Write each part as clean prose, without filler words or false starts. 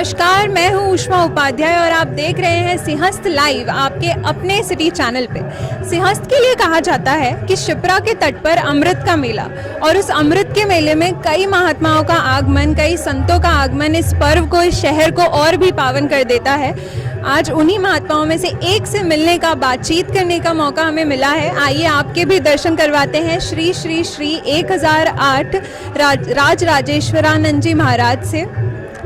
नमस्कार, मैं हूँ उष्मा उपाध्याय और आप देख रहे हैं सिंहस्थ लाइव आपके अपने सिटी चैनल पे। सिंहस्थ के लिए कहा जाता है कि शिप्रा के तट पर अमृत का मेला, और उस अमृत के मेले में कई महात्माओं का आगमन, कई संतों का आगमन इस पर्व को, इस शहर को और भी पावन कर देता है। आज उन्हीं महात्माओं में से एक से मिलने का, बातचीत करने का मौका हमें मिला है। आइए आपके भी दर्शन करवाते हैं श्री श्री श्री 1008 राज राजेश्वरानंद जी महाराज से।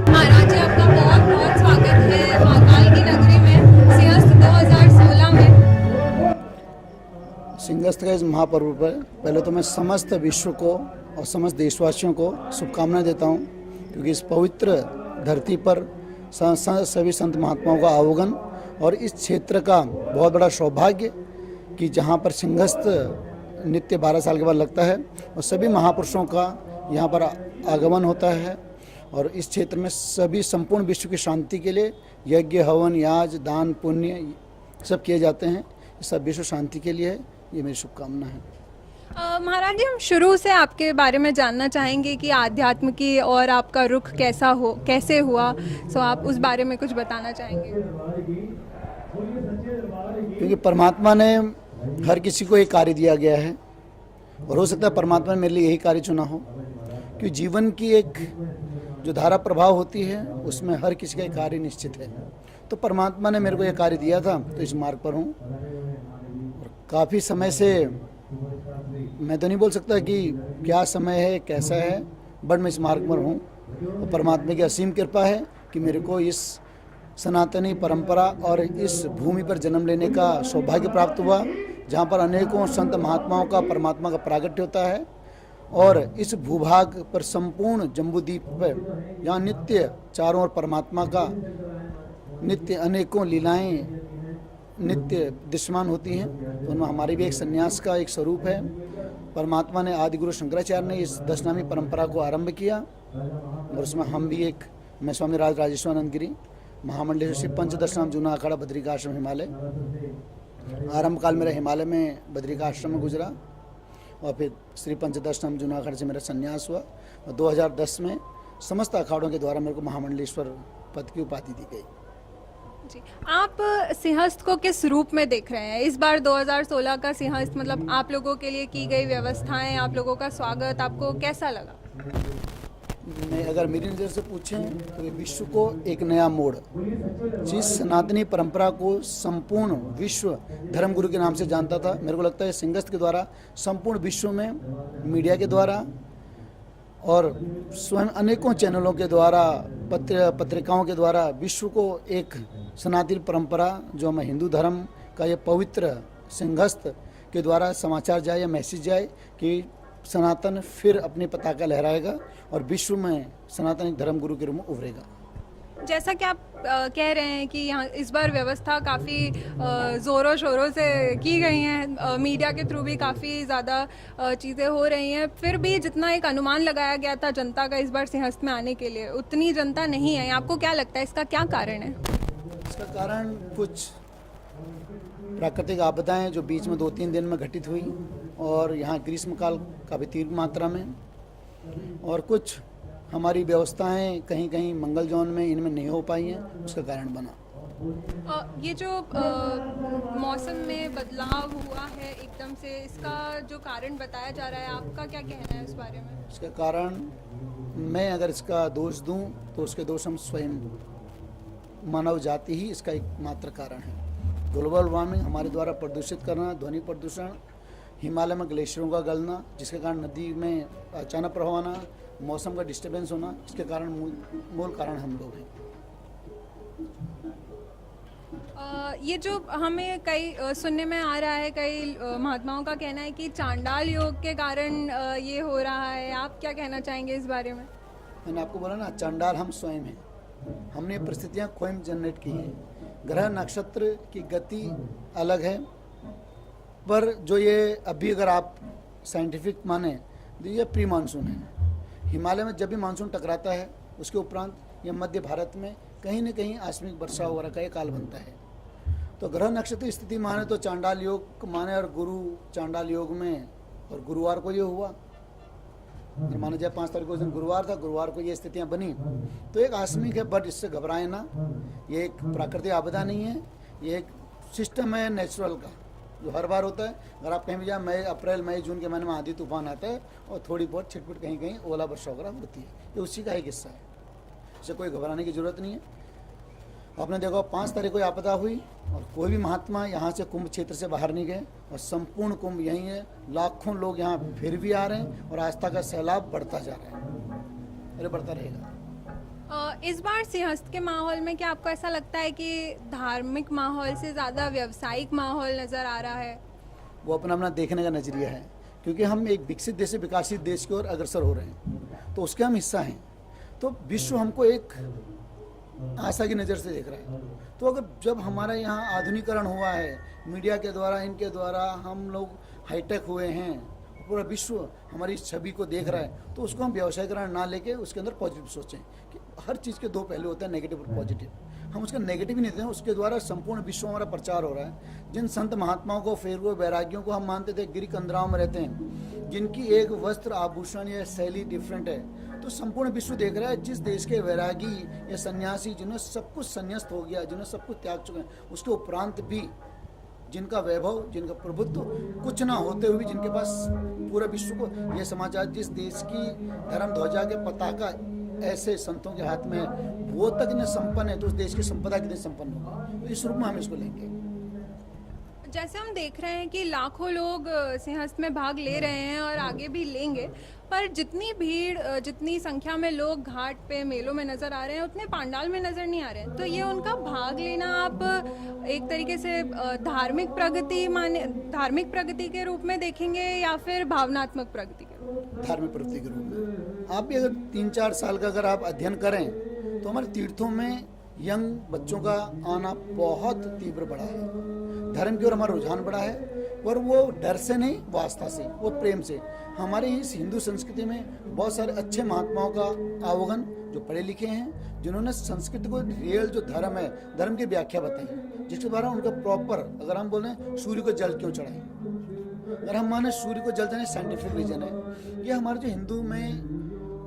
महाराज जी, आपका बहुत बहुत स्वागत है महाकाल की नगरी में, सिंहस्थ 2016 में। सिंहस्थ का इस महापर्व पर पहले तो मैं समस्त विश्व को और समस्त देशवासियों को शुभकामनाएं देता हूं, क्योंकि इस पवित्र धरती पर सभी संत महात्माओं का आवागमन और इस क्षेत्र का बहुत बड़ा सौभाग्य कि जहां पर सिंहस्थ नित्य 12 साल के बाद लगता है और सभी महापुरुषों का यहां पर आगमन होता है। और इस क्षेत्र में सभी संपूर्ण विश्व की शांति के लिए यज्ञ, हवन, याज, दान, पुण्य सब किए जाते हैं। सब विश्व शांति के लिए है, ये मेरी शुभकामना है। महाराज जी, हम शुरू से आपके बारे में जानना चाहेंगे कि आध्यात्म की और आपका रुख कैसे हुआ, सो आप उस बारे में कुछ बताना चाहेंगे? क्योंकि परमात्मा ने हर किसी को एक कार्य दिया गया है और हो सकता है परमात्मा ने मेरे लिए यही कार्य चुना हो, क्योंकि जीवन की एक जो धारा प्रभाव होती है उसमें हर किसी का एक कार्य निश्चित है। तो परमात्मा ने मेरे को यह कार्य दिया था, तो इस मार्ग पर हूँ। और काफ़ी समय से मैं तो नहीं बोल सकता कि क्या समय है, कैसा है, बट मैं इस मार्ग पर हूँ। और परमात्मा की असीम कृपा है कि मेरे को इस सनातनी परंपरा और इस भूमि पर जन्म लेने का सौभाग्य प्राप्त हुआ, जहाँ पर अनेकों संत महात्माओं का परमात्मा का प्रागट्य होता है। और इस भूभाग पर संपूर्ण जम्बूद्वीप पर यहाँ नित्य चारों ओर परमात्मा का नित्य अनेकों लीलाएं नित्य दृश्यमान होती हैं। तो उनमें हमारी भी एक संन्यास का एक स्वरूप है। परमात्मा ने आदि गुरु शंकराचार्य ने इस दशनामी परंपरा को आरंभ किया और उसमें हम भी एक, मैं स्वामी राज राजेश्वरानंद गिरी महामंडलेश्वर श्री पंचदशनाम जूना अखाड़ा बद्रिकाश्रम हिमालय। आरंभ काल मेरा हिमालय में बद्रिकाश्रम में गुजरा और फिर श्री पंचदशनाम जूना अखाड़े से मेरा संन्यास हुआ और 2010 में समस्त अखाड़ों के द्वारा मेरे को महामंडलेश्वर पद की उपाधि दी गई। जी, आप सिंहस्थ को किस रूप में देख रहे हैं? इस बार 2016 का सिंहस्थ, मतलब आप लोगों के लिए की गई व्यवस्थाएं, आप लोगों का स्वागत आपको कैसा लगा? मैं अगर मेरी नज़र से पूछें तो ये विश्व को एक नया मोड़, जिस सनातनी परंपरा को संपूर्ण विश्व धर्मगुरु के नाम से जानता था, मेरे को लगता है सिंहस्थ के द्वारा संपूर्ण विश्व में मीडिया के द्वारा और स्वयं अनेकों चैनलों के द्वारा, पत्रिकाओं के द्वारा विश्व को एक सनातनी परंपरा जो हमें हिंदू धर्म का ये पवित्र सिंहस्थ के द्वारा समाचार जाए या मैसेज जाए कि सनातन फिर अपनी पताका लहराएगा और विश्व में सनातन धर्म गुरु के रूप में उभरेगा। जैसा कि आप कह रहे हैं कि यहाँ इस बार व्यवस्था काफ़ी ज़ोरों शोरों से की गई हैं, मीडिया के थ्रू भी काफ़ी ज़्यादा चीज़ें हो रही हैं, फिर भी जितना एक अनुमान लगाया गया था जनता का इस बार सिंहस्थ में आने के लिए, उतनी जनता नहीं है। आपको क्या लगता है इसका क्या कारण है? इसका कारण कुछ प्राकृतिक आपदाएं जो बीच में 2-3 दिन में घटित हुई और यहाँ ग्रीष्मकाल काफ़ी तीव्र मात्रा में, और कुछ हमारी व्यवस्थाएं कहीं कहीं मंगल जोन में इनमें नहीं हो पाई हैं, उसका कारण बना। ये जो मौसम में बदलाव हुआ है एकदम से, इसका जो कारण बताया जा रहा है, आपका क्या कहना है इस बारे में? इसका कारण मैं अगर इसका दोष दूं तो उसके दोष हम स्वयं, मानव जाति ही इसका एक मात्र कारण है। ग्लोबल वार्मिंग, हमारे द्वारा प्रदूषित करना, ध्वनि प्रदूषण, हिमालय में ग्लेशियरों का गलना, जिसके कारण नदी में अचानक प्रवाह आना, मौसम का डिस्टर्बेंस होना, इसके कारण मूल कारण हम लोग हैं। ये जो हमें कई सुनने में आ रहा है, कई महात्माओं का कहना है कि चांडाल योग के कारण ये हो रहा है, आप क्या कहना चाहेंगे इस बारे में? मैंने आपको बोला ना, चांडाल हम स्वयं हैं। हमने परिस्थितियाँ स्वयं जनरेट की हैं। ग्रह नक्षत्र की गति अलग है, पर जो ये अभी अगर आप साइंटिफिक माने तो ये प्री मानसून है। हिमालय में जब भी मानसून टकराता है उसके उपरांत ये मध्य भारत में कहीं न कहीं आकस्मिक वर्षा वगैरह का ये काल बनता है। तो ग्रह नक्षत्र स्थिति माने तो चांडाल योग माने, और गुरु चांडाल योग में, और गुरुवार को ये हुआ अगर माना जाए 5 तारीख को उस दिन गुरुवार था, गुरुवार को ये स्थितियाँ बनी, तो एक आकस्मिक है, बट इससे घबराए ना। ये एक प्राकृतिक आपदा नहीं है, ये एक सिस्टम है नेचुरल का, जो हर बार होता है। अगर आप कहीं भी जाए, मई अप्रैल मई जून के महीने में आंधी तूफान आता है और थोड़ी बहुत छिटपुट कहीं कहीं ओला वर्षा वगैरह होती है, ये उसी का एक हिस्सा है, इससे कोई घबराने की जरूरत नहीं है। आपने देखा 5 तारीख को आपदा हुई और कोई भी महात्मा यहाँ से कुंभ क्षेत्र से बाहर नहीं गए और संपूर्ण कुंभ यहीं है। लाखों लोग यहाँ फिर भी आ रहे हैं और आस्था का सैलाब बढ़ता जा रहा है, अरे बढ़ता रहेगा। इस बार सिंहस्थ के माहौल में क्या आपको ऐसा लगता है कि धार्मिक माहौल से ज़्यादा व्यावसायिक माहौल नज़र आ रहा है? वो अपना अपना देखने का नजरिया है, क्योंकि हम एक विकसित देश से विकसित देश की ओर अग्रसर हो रहे हैं, तो उसके हम हिस्सा हैं। तो विश्व हमको एक आशा की नज़र से देख रहा है। तो अगर जब हमारा यहाँ आधुनिकीकरण हुआ है, मीडिया के द्वारा, इनके द्वारा हम लोग हाईटेक हुए हैं, पूरा विश्व हमारी इस छवि को देख रहा है, तो उसको हम व्यवसायीकरण ना लेके उसके अंदर पॉजिटिव सोचें कि हर चीज़ के दो पहलू होते हैं, नेगेटिव और पॉजिटिव। हम उसका नेगेटिव ही नहीं देते हैं, उसके द्वारा संपूर्ण विश्व हमारा प्रचार हो रहा है। जिन संत महात्माओं को, फेरवो वैरागियों को हम मानते थे गिरी कंदराओं में रहते हैं, जिनकी एक वस्त्र आभूषण या शैली डिफरेंट है, तो संपूर्ण विश्व देख रहा है जिस देश के वैरागी या सन्यासी जिन्हें सब कुछ संन्यास्त हो गया, जिन्हें सब कुछ त्याग चुके हैं, उसके उपरांत भी जिनका वैभव, जिनका प्रभुत्व कुछ ना होते हुए भी जिनके पास पूरा विश्व को यह समाचार, जिस देश की धर्म ध्वजा के पताका ऐसे संतों के हाथ में है, वो तक न संपन्न है, तो उस देश की संपदा कितनी संपन्न होगी। तो इस रूप में हम इसको लेंगे। जैसे हम देख रहे हैं कि लाखों लोग सिंहस्थ में भाग ले रहे हैं और आगे भी लेंगे, पर जितनी भीड़, जितनी संख्या में लोग घाट पे, मेलों में नज़र आ रहे हैं, उतने पांडाल में नज़र नहीं आ रहे हैं। तो ये उनका भाग लेना आप एक तरीके से धार्मिक प्रगति के रूप में देखेंगे या फिर भावनात्मक प्रगति के रूप में? धार्मिक प्रगति के रूप में। आप भी अगर 3-4 साल का अगर आप अध्ययन करें, तो हमारे तीर्थों में यंग बच्चों का आना बहुत तीव्र बढ़ा है। धर्म की ओर हमारा रुझान बढ़ा है, और वो डर से नहीं, वो आस्था से, वो प्रेम से। हमारे इस हिंदू संस्कृति में बहुत सारे अच्छे महात्माओं का आवागमन, जो पढ़े लिखे हैं, जिन्होंने संस्कृति को रियल जो धर्म है, धर्म की व्याख्या बताई, जिसके द्वारा उनका प्रॉपर, अगर हम बोलें सूर्य को जल क्यों चढ़ाएं, अगर हम माने सूर्य को जल चढ़ाने साइंटिफिक रीजन है। ये हमारे जो हिंदू में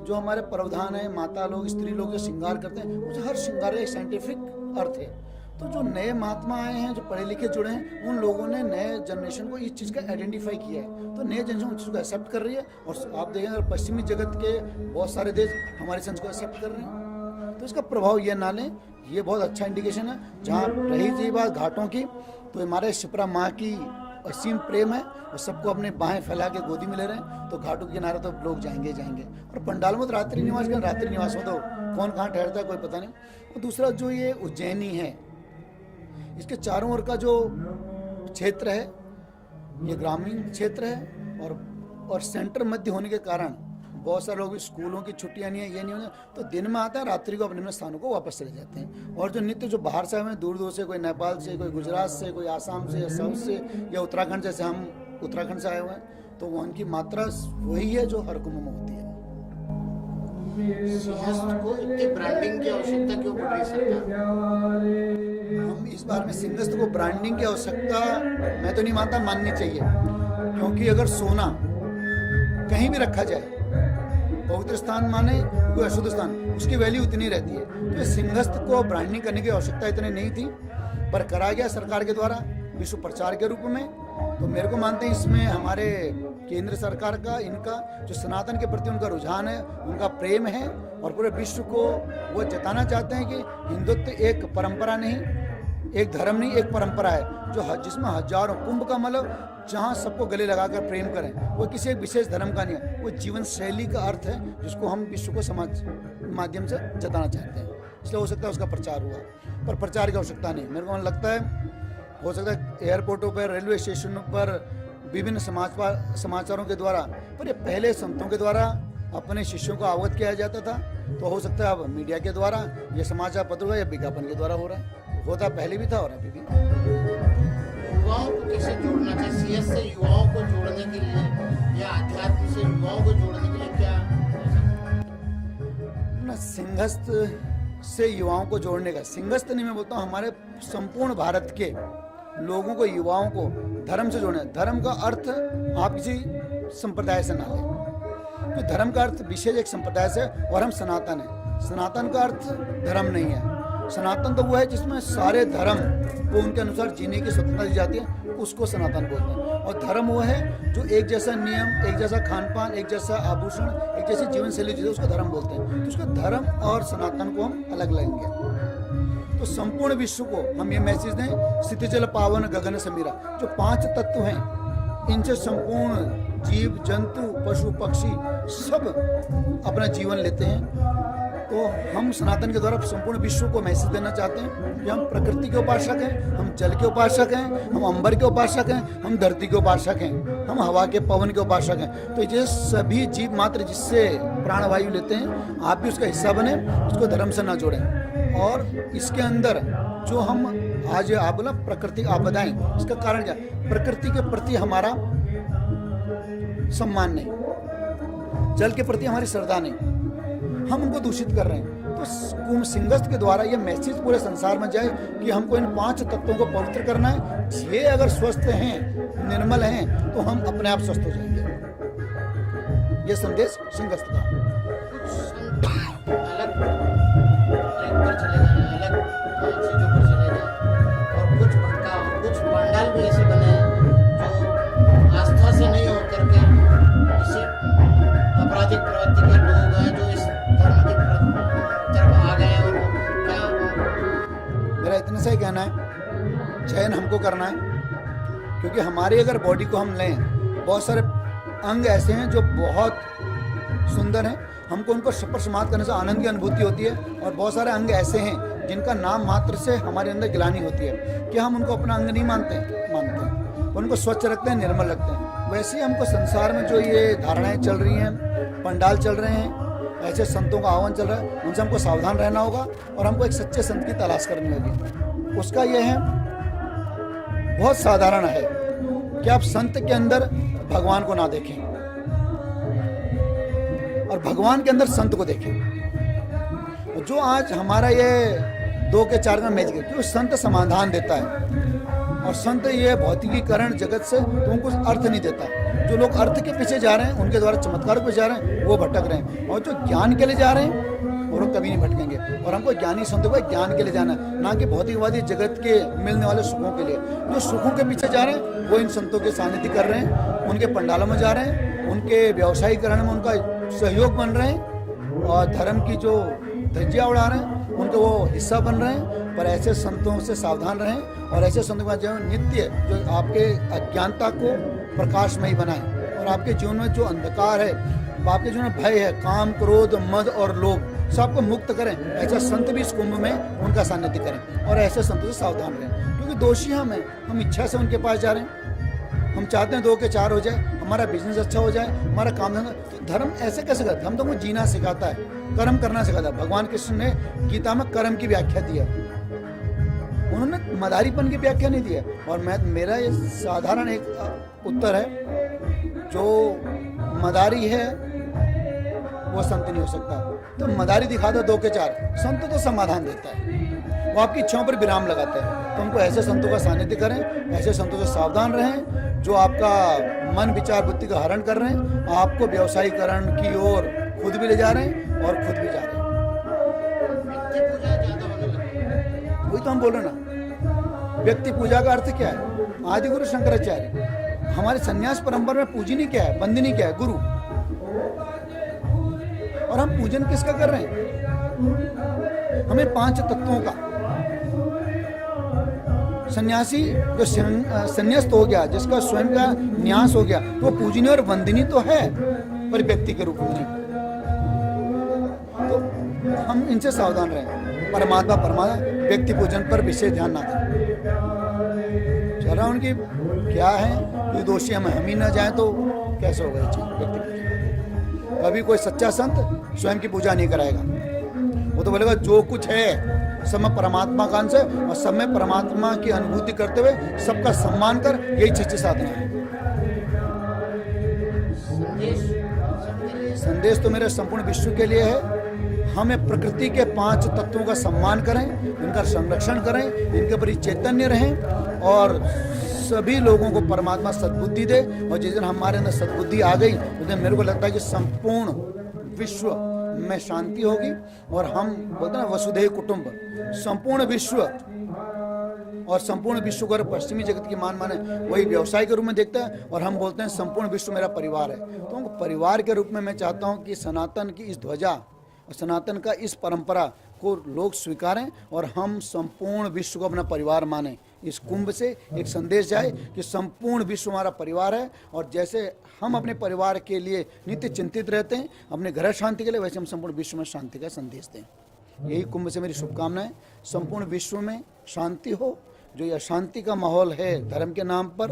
जो हमारे प्रावधान है, माता लोग, स्त्री लोग जो श्रृंगार करते हैं, उस हर श्रृंगार का एक साइंटिफिक अर्थ है। तो जो नए महात्मा आए हैं, जो पढ़े लिखे जुड़े हैं, उन लोगों ने नए जनरेशन को इस चीज़ का आइडेंटिफाई किया है, तो नए जनरेशन उस चीज़ को एक्सेप्ट कर रही है। और आप देखें अगर पश्चिमी जगत के बहुत सारे देश हमारे संस्कृति को एक्सेप्ट कर रहे हैं, तो इसका प्रभाव ये ना लें, ये बहुत अच्छा इंडिकेशन है। जहाँ रही थी बात घाटों की, तो हमारे शिप्रा माँ की असीम प्रेम है, और सबको अपने बाहें फैला के गोदी में ले रहे हैं, तो घाटों के किनारे तो लोग जाएंगे जाएंगे। और पंडाल में तो रात्रि निवास में तो कौन कहाँ ठहरता है कोई पता नहीं। और दूसरा जो ये उज्जैनी है, इसके चारों ओर का जो क्षेत्र है, ये ग्रामीण क्षेत्र है, और सेंटर मध्य होने के कारण बहुत सारे लोग स्कूलों की छुट्टियां नहीं है, ये नहीं होने, तो दिन में आता है, रात्रि को अपने अपने स्थानों को वापस चले जाते हैं। और जो नित्य जो बाहर से आए हैं, दूर दूर से, कोई नेपाल से, कोई गुजरात से, कोई आसाम से, या साउथ से, या उत्तराखंड, जैसे हम उत्तराखंड से आए हुए हैं, तो वहाँ की मात्रा वही है जो हर कुंभ में होती है। सिंहस्थ को इतनी ब्रांडिंग की आवश्यकता क्यों पड़ रही सरकार? हम इस बार में सिंहस्थ को ब्रांडिंग की आवश्यकता मैं तो नहीं मानता, माननी चाहिए, क्योंकि अगर सोना कहीं भी रखा जाए, पवित्र स्थान माने कोई अशुद्ध स्थान, उसकी वैल्यू उतनी रहती है। तो सिंहस्थ को ब्रांडिंग करने की आवश्यकता इतनी नहीं थी, पर करा गया सरकार के द्वारा विश्व प्रचार के रूप में। तो मेरे को मानते हैं इसमें हमारे केंद्र सरकार का, इनका जो सनातन के प्रति उनका रुझान है, उनका प्रेम है, और पूरे विश्व को वो जताना चाहते हैं कि हिंदुत्व एक परंपरा नहीं, एक धर्म नहीं, एक परंपरा है, जो जिसमें हजारों कुंभ का मतलब जहाँ सबको गले लगाकर प्रेम करें, वो किसी एक विशेष धर्म का नहीं है, वो जीवन शैली का अर्थ है, जिसको हम विश्व को समाज माध्यम से जताना चाहते हैं। इसलिए हो सकता है उसका प्रचार हुआ, पर प्रचार की आवश्यकता नहीं। मेरे को लगता है हो सकता है एयरपोर्टों पर, रेलवे स्टेशनों पर विभिन्न समाचारों के द्वारा, पर ये पहले संतों के द्वारा अपने शिष्यों को अवगत किया जाता था, तो हो सकता है अब मीडिया के द्वारा, ये समाचार पत्रों या विज्ञापन के द्वारा हो रहा है। होता पहले भी था और अभी भी। युवाओं को कैसे जोड़ना चाहिए? सिंहस्थ से युवाओं को जोड़ने के लिए या अध्यात्म से युवाओं को जोड़ने के लिए क्या ना? सिंहस्थ से युवाओं को जोड़ने का, सिंहस्थ नहीं मैं बोलता हूँ, हमारे संपूर्ण भारत के लोगों को, युवाओं को धर्म से जोड़ना। धर्म का अर्थ आप किसी संप्रदाय से ना लें, तो धर्म का अर्थ विशेष एक संप्रदाय से, और हम सनातन है। सनातन का अर्थ धर्म नहीं है। सनातन तो वो है जिसमें सारे धर्म को उनके अनुसार जीने की स्वतंत्रता दी जाती है, उसको सनातन बोलते हैं। और धर्म वो है जो एक जैसा नियम, एक जैसा खान पान, एक जैसा आभूषण, एक जैसी जीवन शैली जीते, उसको धर्म बोलते हैं। तो उसको धर्म और सनातन को हम अलग लेंगे। तो संपूर्ण विश्व को हम ये मैसेज दें, स्थिति जल पावन गगन समीरा, जो 5 तत्व हैं, इनसे संपूर्ण जीव जंतु पशु पक्षी सब अपना जीवन लेते हैं। तो हम सनातन के द्वारा संपूर्ण विश्व को मैसेज देना चाहते हैं कि हम प्रकृति के उपासक हैं, हम जल के उपासक हैं, हम अंबर के उपासक हैं, हम धरती के उपासक हैं, हम हवा के पवन के उपासक हैं। तो ये सभी जीव मात्र जिससे प्राणवायु लेते हैं, आप भी उसका हिस्सा बने, उसको धर्म से ना जोड़ें। और इसके अंदर जो हम आज आप बोला प्राकृतिक आपदाएं, इसका कारण क्या? प्रकृति के प्रति हमारा सम्मान नहीं, जल के प्रति हमारी श्रद्धा नहीं, हम उनको दूषित कर रहे हैं। तो कुंभ सिंहस्थ के द्वारा ये मैसेज पूरे संसार में जाए कि हमको इन 5 तत्वों को पवित्र करना है। ये अगर स्वस्थ हैं, निर्मल हैं, तो हम अपने आप स्वस्थ हो जाएंगे। ये संदेश सिंहस्थ का। कुछ संत अलग ट्रैक पर चले गए, अलग चीज़ों पर चले गए, और कुछ पंडाल भी ऐसे बने हैं जो आस्था से नहीं होकर के इसे आपराधिक प्रवृत्ति के लोग हैं जो इस धर्म की तरफ आ गए हैं। और क्या मेरा इतने से ही कहना है, चयन हमको करना है, क्योंकि हमारी अगर बॉडी को हम लें, बहुत सारे अंग ऐसे हैं जो बहुत सुंदर हैं, हमको उनको स्पर्श मात्र करने से आनंद की अनुभूति होती है। और बहुत सारे अंग ऐसे हैं जिनका नाम मात्र से हमारे अंदर गिलानी होती है कि हम उनको अपना अंग नहीं मानते हैं, उनको स्वच्छ रखते हैं, निर्मल रखते हैं। वैसे ही हमको संसार में जो ये धारणाएं चल रही हैं, पंडाल चल रहे हैं, ऐसे संतों का आह्वान चल रहा है, उनसे हमको सावधान रहना होगा और हमको एक सच्चे संत की तलाश करनी होगी। उसका यह है, बहुत साधारण है कि आप संत के अंदर भगवान को ना देखें और भगवान के अंदर संत को देखें। जो आज हमारा ये 2 के 4 का मैच गया, क्योंकि संत समाधान देता है और संत ये भौतिकीकरण जगत से तो उनको अर्थ नहीं देता। जो लोग अर्थ के पीछे जा रहे हैं, उनके द्वारा चमत्कार पे जा रहे हैं, वो भटक रहे हैं। और जो ज्ञान के लिए जा रहे हैं, वो लोग कभी नहीं भटकेंगे। और हमको ज्ञानी संतों को ज्ञान के लिए जाना है, ना कि भौतिकवादी जगत के मिलने वाले सुखों के लिए। जो सुखों के पीछे जा रहे हैं, वो इन संतों के सानिध्य कर रहे हैं, उनके पंडालों में जा रहे हैं, उनके व्यवसायीकरण में उनका सहयोग बन रहे हैं और धर्म की जो धज्जियाँ उड़ा रहे हैं, उनके वो हिस्सा बन रहे हैं। पर ऐसे संतों से सावधान रहें और ऐसे संतों का जो नित्य जो आपके अज्ञानता को प्रकाशमयी बनाए और आपके जीवन में जो अंधकार है, आपके जीवन में भय है, काम क्रोध मद और लोभ, सबको मुक्त करें। ऐसा संत भी इस कुंभ में उनका सानिध्य करें और ऐसे संतों से सावधान रहें, क्योंकि दोषी हम हैं, हम इच्छा से उनके पास जा रहे हैं। हम चाहते हैं 2 के 4 हो जाए, हमारा बिजनेस अच्छा हो जाए, हमारा काम धंधा। तो धर्म ऐसे कैसे करता है? हम तो वो जीना सिखाता है, कर्म करना सिखाता है। भगवान कृष्ण ने गीता में कर्म की व्याख्या दी है, उन्होंने मदारीपन की व्याख्या नहीं दी है। और मेरा ये साधारण एक उत्तर है, जो मदारी है वो संत नहीं हो सकता। तो मदारी दिखा दो 2 के 4, संत तो समाधान देता है, वो आपकी इच्छाओं पर विराम लगाते हैं। तो हमको ऐसे संतों का सानिध्य करें, ऐसे संतों से सावधान रहें जो आपका मन विचार बुद्धि का हरण कर रहे हैं, आपको व्यवसायीकरण की ओर खुद भी ले जा रहे हैं और खुद भी जा रहे हैं। व्यक्ति पूजा ज़्यादा होने लगी। वही तो हम बोल रहे ना, व्यक्ति पूजा का अर्थ क्या है? आदि गुरु शंकराचार्य, हमारे संन्यास परंपरा में पूजनी क्या है, बंदिनी क्या है? गुरु। और हम पूजन किसका कर रहे हैं? हमें 5 तत्वों का। सन्यासी जो संन्यास्त हो गया, जिसका स्वयं का न्यास हो गया, तो पूजनीय और वंदनीय तो है, पर व्यक्ति के रूप में। तो हम इनसे सावधान रहें। परमात्मा व्यक्ति पूजन पर विशेष ध्यान ना दें। जरा उनकी क्या है, कोई दोषी हम ही ना जाए तो कैसे होगा ये चीज? व्यक्ति पूजन कभी कोई सच्चा संत स्वयं की पूजा नहीं कराएगा। वो तो बोलेगा जो कुछ है सब में परमात्मा का अंश है और सब में परमात्मा की अनुभूति करते हुए सबका सम्मान कर, यही सच्ची साधना है। संदेश तो मेरे संपूर्ण विश्व के लिए है। हमें प्रकृति के 5 तत्वों का सम्मान करें, इनका संरक्षण करें, इनके प्रति चैतन्य रहें और सभी लोगों को परमात्मा सद्बुद्धि दे, और जिस दिन हमारे अंदर सद्बुद्धि आ गई उस दिन मेरे को लगता है कि संपूर्ण विश्व में शांति होगी। और हम बोलते हैं ना वसुधैव कुटुंब, संपूर्ण विश्व, और संपूर्ण विश्व को अगर पश्चिमी जगत की माने वही व्यवसाय के रूप में देखता है, और हम बोलते हैं संपूर्ण विश्व मेरा परिवार है। तो परिवार के रूप में मैं चाहता हूँ कि सनातन की इस ध्वजा और सनातन का इस परंपरा को लोग स्वीकारें और हम संपूर्ण विश्व को अपना परिवार माने। इस कुंभ से एक संदेश जाए कि संपूर्ण विश्व हमारा परिवार है, और जैसे हम अपने परिवार के लिए नित्य चिंतित रहते हैं अपने घर शांति के लिए, वैसे हम संपूर्ण विश्व में शांति का संदेश दें। यही कुंभ से मेरी शुभकामनाएं। संपूर्ण विश्व में शांति हो, जो ये अशांति का माहौल है धर्म के नाम पर,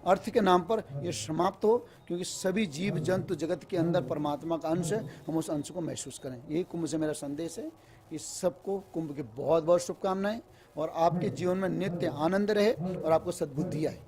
अर्थ के नाम पर, ये समाप्त हो, क्योंकि सभी जीव जंतु जगत के अंदर परमात्मा का अंश है, हम उस अंश को महसूस करें। यही कुंभ से मेरा संदेश है। इस सबको कुंभ की बहुत बहुत शुभकामनाएं, और आपके जीवन में नित्य आनंद रहे और आपको सद्बुद्धि आए।